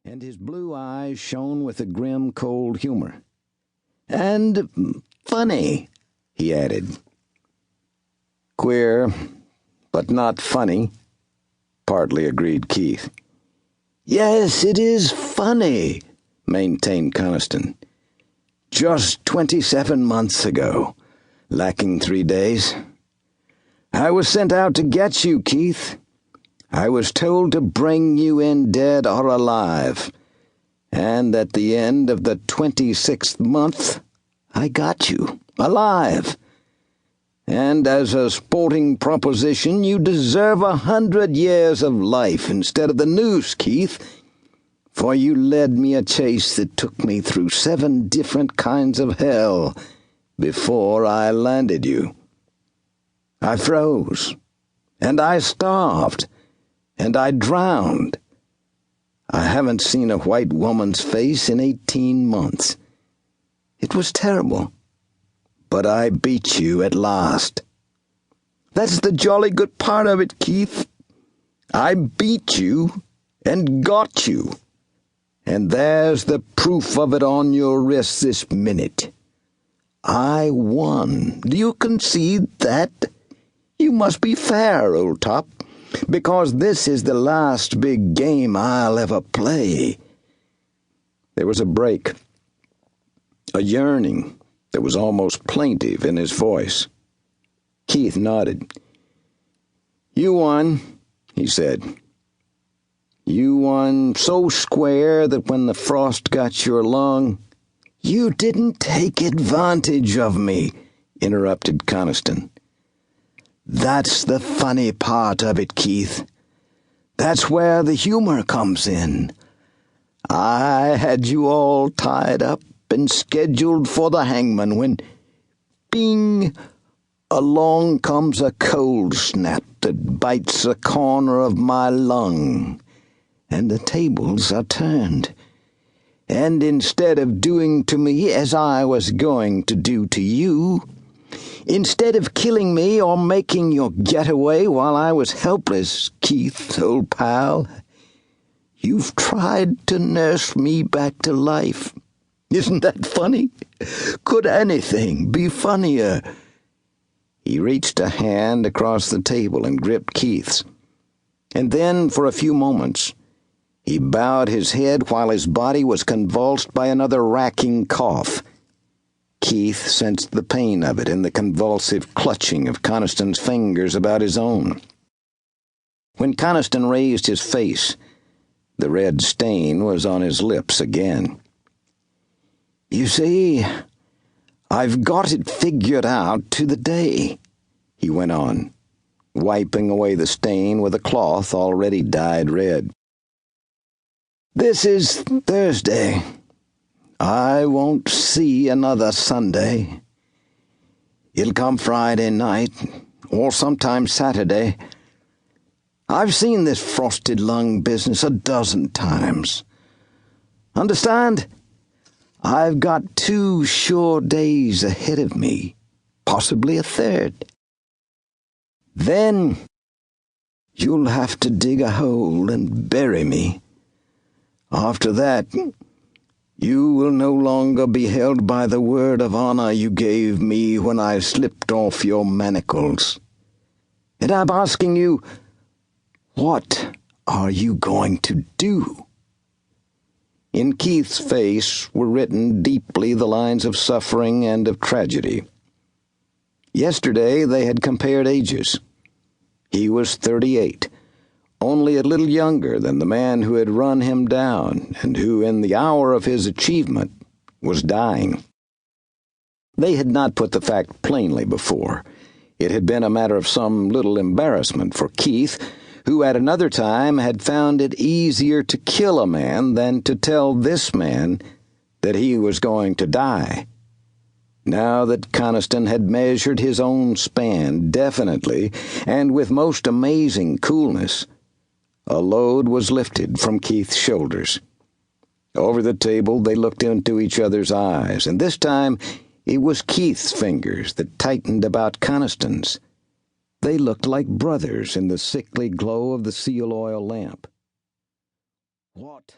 and his blue eyes shone with a grim, cold humor. "And funny," he added. "Queer, but not funny," partly agreed Keith. "Yes, it is funny," maintained Conniston. "Just 27 months ago, lacking 3 days. I was sent out to get you, Keith. I was told to bring you in dead or alive, and at the end of the 26th month, I got you, alive. And as a sporting proposition, you deserve 100 years of life instead of the noose, Keith, for you led me a chase that took me through 7 different kinds of hell before I landed you. I froze, and I starved, and I drowned. I haven't seen a white woman's face in 18 months. It was terrible, but I beat you at last. That's the jolly good part of it, Keith. I beat you and got you, and there's the proof of it on your wrist this minute. I won. Do you concede that? You must be fair, old top, because this is the last big game I'll ever play." There was a break, a yearning that was almost plaintive in his voice. Keith nodded. "You won," he said. "You won so square that when the frost got your lung—" "You didn't take advantage of me," interrupted Conniston. "That's the funny part of it, Keith. That's where the humor comes in. I had you all tied up and scheduled for the hangman when, bing, along comes a cold snap that bites a corner of my lung, and the tables are turned. And instead of doing to me as I was going to do to you, instead of killing me or making your getaway while I was helpless, Keith, old pal, you've tried to nurse me back to life. Isn't that funny? Could anything be funnier?" He reached a hand across the table and gripped Keith's. And then, for a few moments, he bowed his head while his body was convulsed by another racking cough. Keith sensed the pain of it in the convulsive clutching of Conniston's fingers about his own. When Conniston raised his face, the red stain was on his lips again. "You see, I've got it figured out to the day," he went on, wiping away the stain with a cloth already dyed red. "This is Thursday. I won't see another Sunday. It'll come Friday night, or sometime Saturday. I've seen this frosted lung business 12 times. Understand? I've got 2 sure days ahead of me, possibly a third. Then you'll have to dig a hole and bury me. After that, you will no longer be held by the word of honor you gave me when I slipped off your manacles. And I'm asking you, what are you going to do?" In Keith's face were written deeply the lines of suffering and of tragedy. Yesterday they had compared ages. He was 38, only a little younger than the man who had run him down and who, in the hour of his achievement, was dying. They had not put the fact plainly before. It had been a matter of some little embarrassment for Keith, who at another time had found it easier to kill a man than to tell this man that he was going to die. Now that Conniston had measured his own span definitely and with most amazing coolness, a load was lifted from Keith's shoulders. Over the table they looked into each other's eyes, and this time it was Keith's fingers that tightened about Conniston's. They looked like brothers in the sickly glow of the seal oil lamp. "What